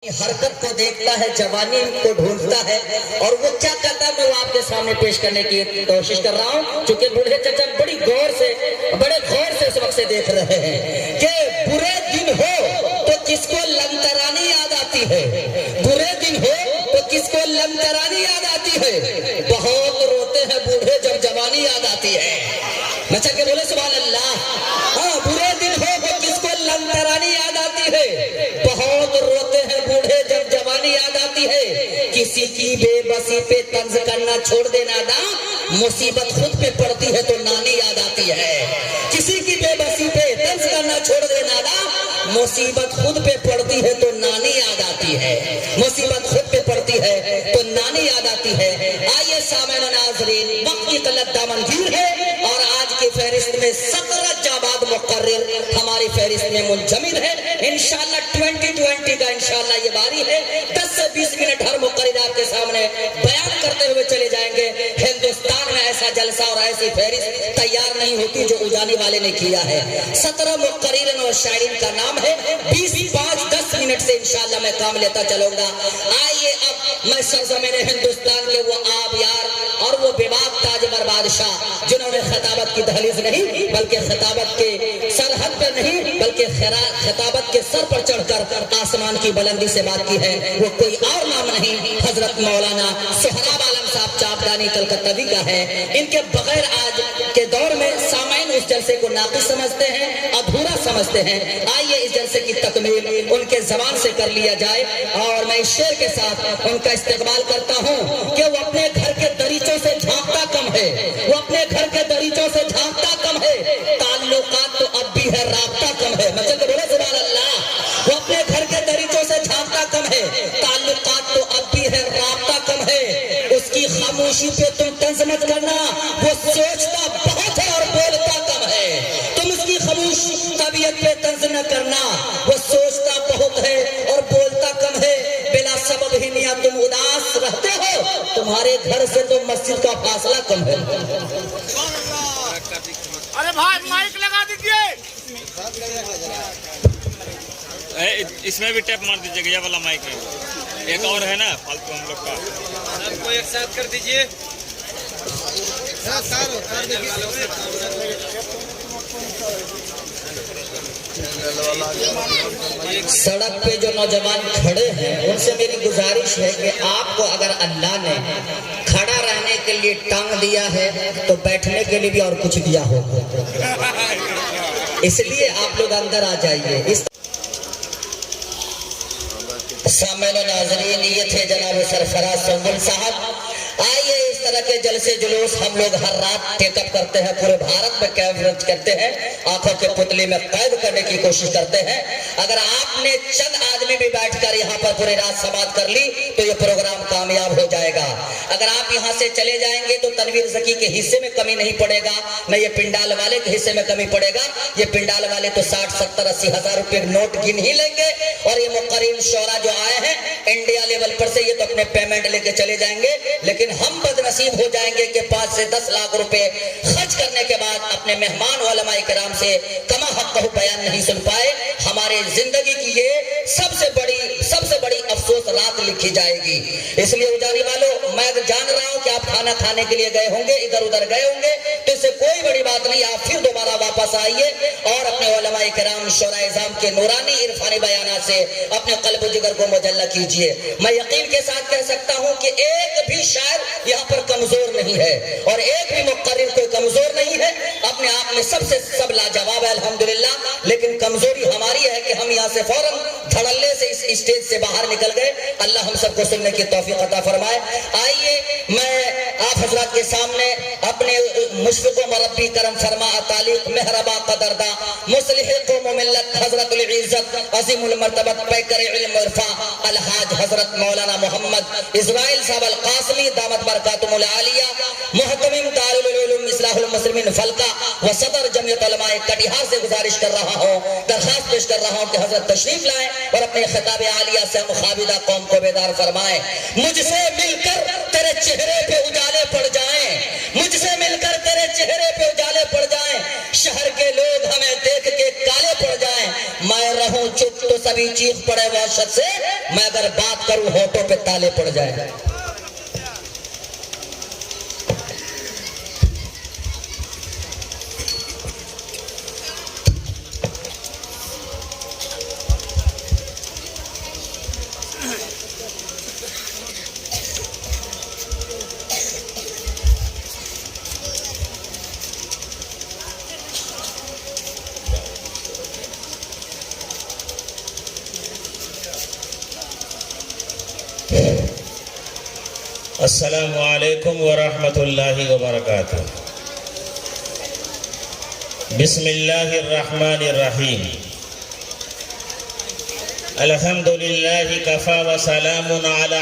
हरकत को देखता है, जवानी को ढूंढता है और वो क्या करता है मैं वो आपके सामने पेश करने की कोशिश कर रहा हूँ। क्योंकि बूढ़े चाचा बड़े गौर से इस वक्त से देख रहे हैं कि बुरे दिन हो तो किसको लंतरानी याद आती है, बुरे दिन हो तो किसको लंतरानी याद आती है। बहुत रोते हैं बूढ़े जब जवानी याद आती है। मचा के बोले सुभान अल्लाह। हाँ, बुरे दिन हो तो किसको लंतरानी याद आती है। बहुत रोते हैं बूढ़े जब जवानी याद आती है। किसी की बेबसी पे तंज करना छोड़ देना ना, मुसीबत खुद पे पड़ती है तो नानी याद आती है। किसी की बेबसी पे तंज करना छोड़ देना ना, मुसीबत खुद पे पड़ती है तो नानी याद आती है। मुसीबत खुद पे पड़ती है तो नानी याद आती है। आइए सामने नाज़रीन, वक्त की तलब दामनगीर है और आज की फहरिस्त में 17 जाबाद मुकर्रिर हमारी फहरिस्त में मुंजमिद है। इंशाल्लाह 2020 का इंशाल्लाह ये बारी है। 10 से 20 मिनट हर मुकर्रिर आपके सामने बयान करते हुए चले जाएंगे। हिंदुस्तान में ऐसा जलसा और ऐसी फहरिस्त तैयार नहीं होती जो उजानी वाले ने किया है। 17 मुकर्रिरीन और शायरीन का नाम है। 20, 5, 10 मिनट से इंशाल्लाह मैं काम लेता चलूंगा। आइए अब मैं सरज़मीन हिंदुस्तान के वो आब यार और वो बेबाक ताजवर बादशाह जिन्होंने खिताबत की दहलीज नहीं बल्कि खिताबत के सरहद पर नहीं बल्कि खिताबत के सर पर चढ़कर आसमान की बुलंदी से बात की है, वो कोई और नाम नहीं हजरत मौलाना सोहराब आलम साहब चापदानी कलकत्तावी का है। इनके बगैर आज के दौर में सामाइन उस जलसे को नाक़िस समझते हैं, अधूरा समझते हैं। आइए इस जलसे की तकमील उनके जबान से कर लिया जाए और मैं इस शेर के साथ उनका इस्तेमाल करता हूँ कि वो अपने घर के दरीचों से झांकता कम है, वो अपने घर के दरीचों से झांकता कम है, ताल्लुकात तो अब भी है, राब्ता कम है। मतलब बोले सुभान अल्लाह। वो अपने घर के दरीचों से झांकता कम है, ताल्लुकात तो अब भी है, राब्ता कम है। उसकी खामोशी पे तुम तंज मत करना, वो सोचता बहुत है और बोलता कम है। तुम उसकी खामोश तबीयत पे तंज न करना, वो सोचता बहुत है और बोलता कम है। बिला सबब ही निया तुम उदास रहते हो, तुम्हारे घर से तो मस्जिद का फासला कम है। अरे भाई माइक लगा दीजिए। इसमें भी टैप मार दीजिएगा, ये वाला माइक है। एक और है ना फालतू हम लोग का, सबको एक साथ कर दीजिए। सड़क पे जो नौजवान खड़े हैं उनसे मेरी गुजारिश है कि आपको अगर अल्लाह ने खड़ा रहने के लिए टांग दिया है तो बैठने के लिए भी और कुछ दिया होगा, इसलिए आप लोग अंदर आ जाइए। इस सामने नाज़रीन, ये थे जनाब सरफराज सुंबुल साहब। आइए इस तरह के जलसे जुलूस हम लोग हर रात टेकअप करते हैं, पूरे भारत में कवरेज करते हैं, आंखों के पुतले में कैद करने की कोशिश करते हैं। अगर आपने चंद आदमी भी बैठकर यहाँ पर पूरी रात समात कर ली तो ये प्रोग्राम कामयाब हो जाएगा। अगर आप यहाँ से चले जाएंगे तो तनवीर ज़की के हिस्से में कमी नहीं पड़ेगा, न ये पिंडाल वाले के हिस्से में कमी पड़ेगा। ये पिंडाल वाले तो 60, 70, 80 हजार रुपए नोट गिन ही लेंगे और ये मुकर्रिर शोरा जो आए हैं इंडिया लेवल पर से ये तो अपने पेमेंट लेके चले जाएंगे। लेकिन हम बदनसीब हो जाएंगे कि 5 से 10 लाख रुपए खर्च करने के बाद अपने मेहमान उलमाए किराम से कमा हक़्क़हु बयान नहीं सुन पाए। हमारे जिंदगी की ये सबसे बड़ी अफसोस रात लिखी जाएगी। इसलिए उजानी वालों, मैं जान रहा हूं कि आप खाना खाने के लिए गए होंगे, इधर उधर गए होंगे, तो इससे कोई बड़ी बात नहीं। आप फिर दोबारा वापस आइए और अपने उलमाए किराम शोराए इज़ाम के नूरानी इरफानी बयानात से अपने क़ल्ब जिगर को मुजल्ला कीजिए। मैं यकीन के साथ कह सकता हूं कि एक भी शायर यहाँ पर कमजोर नहीं है और एक भी मुकर्रिर कोई कमजोर नहीं है। अपने आप में सब लाजवाब है अल्हम्दुलिल्लाह। लेकिन कमजोरी हमारी है कि हम यहाँ से फौरन धड़ल्ले से इस स्टेज से बाहर निकल गए। अल्लाह हम सबको सुनने की तौफीक अता फरमाए। आइए मैं आप हजरात के सामने अपने मुशफ़िक़ व मुरब्बी करम फरमा तालिक मेहरबा कदरदा मुस्लिह क़ौम मिल्लत हजरतुल इज़्ज़त अज़ीमुल मर्तबत पैकर इल्म इरफा अलहाज हजरत मौलाना मोहम्मद इस्माइल साहब अल कासमी दामत बरकातुहुल आलिया मुहतमिम दारुल उलूम इस्लाहुल मुस्लिमीन फलका व सदर जमियत उलमाए कटिहार से गुजारिश कर रहा हूँ, दरखास्त पेश कर रहा हूँ कि हजरत तशरीफ लाएं और अपने खिताब आलिया से मुखाबिदा कौम को बेदार फरमाएं। मुझसे मिलकर तेरे चेहरे पे उजाले पड़ जाएं, मुझसे मिलकर तेरे चेहरे पे उजाले पड़ जाएं, शहर के लोग हमें देख के काले पड़ जाएं। मैं रहूं चुप तो सभी चीख पड़े वहशत से, मैं अगर बात करूं होठों पे ताले पड़ जाए। अस्सलामु अलैकुम व रहमतुल्लाहि व बरकातुहू। बिस्मिल्लाहिर रहमानिर रहीम। अल्हम्दुलिल्लाहि कफ़ा व सलामुन अला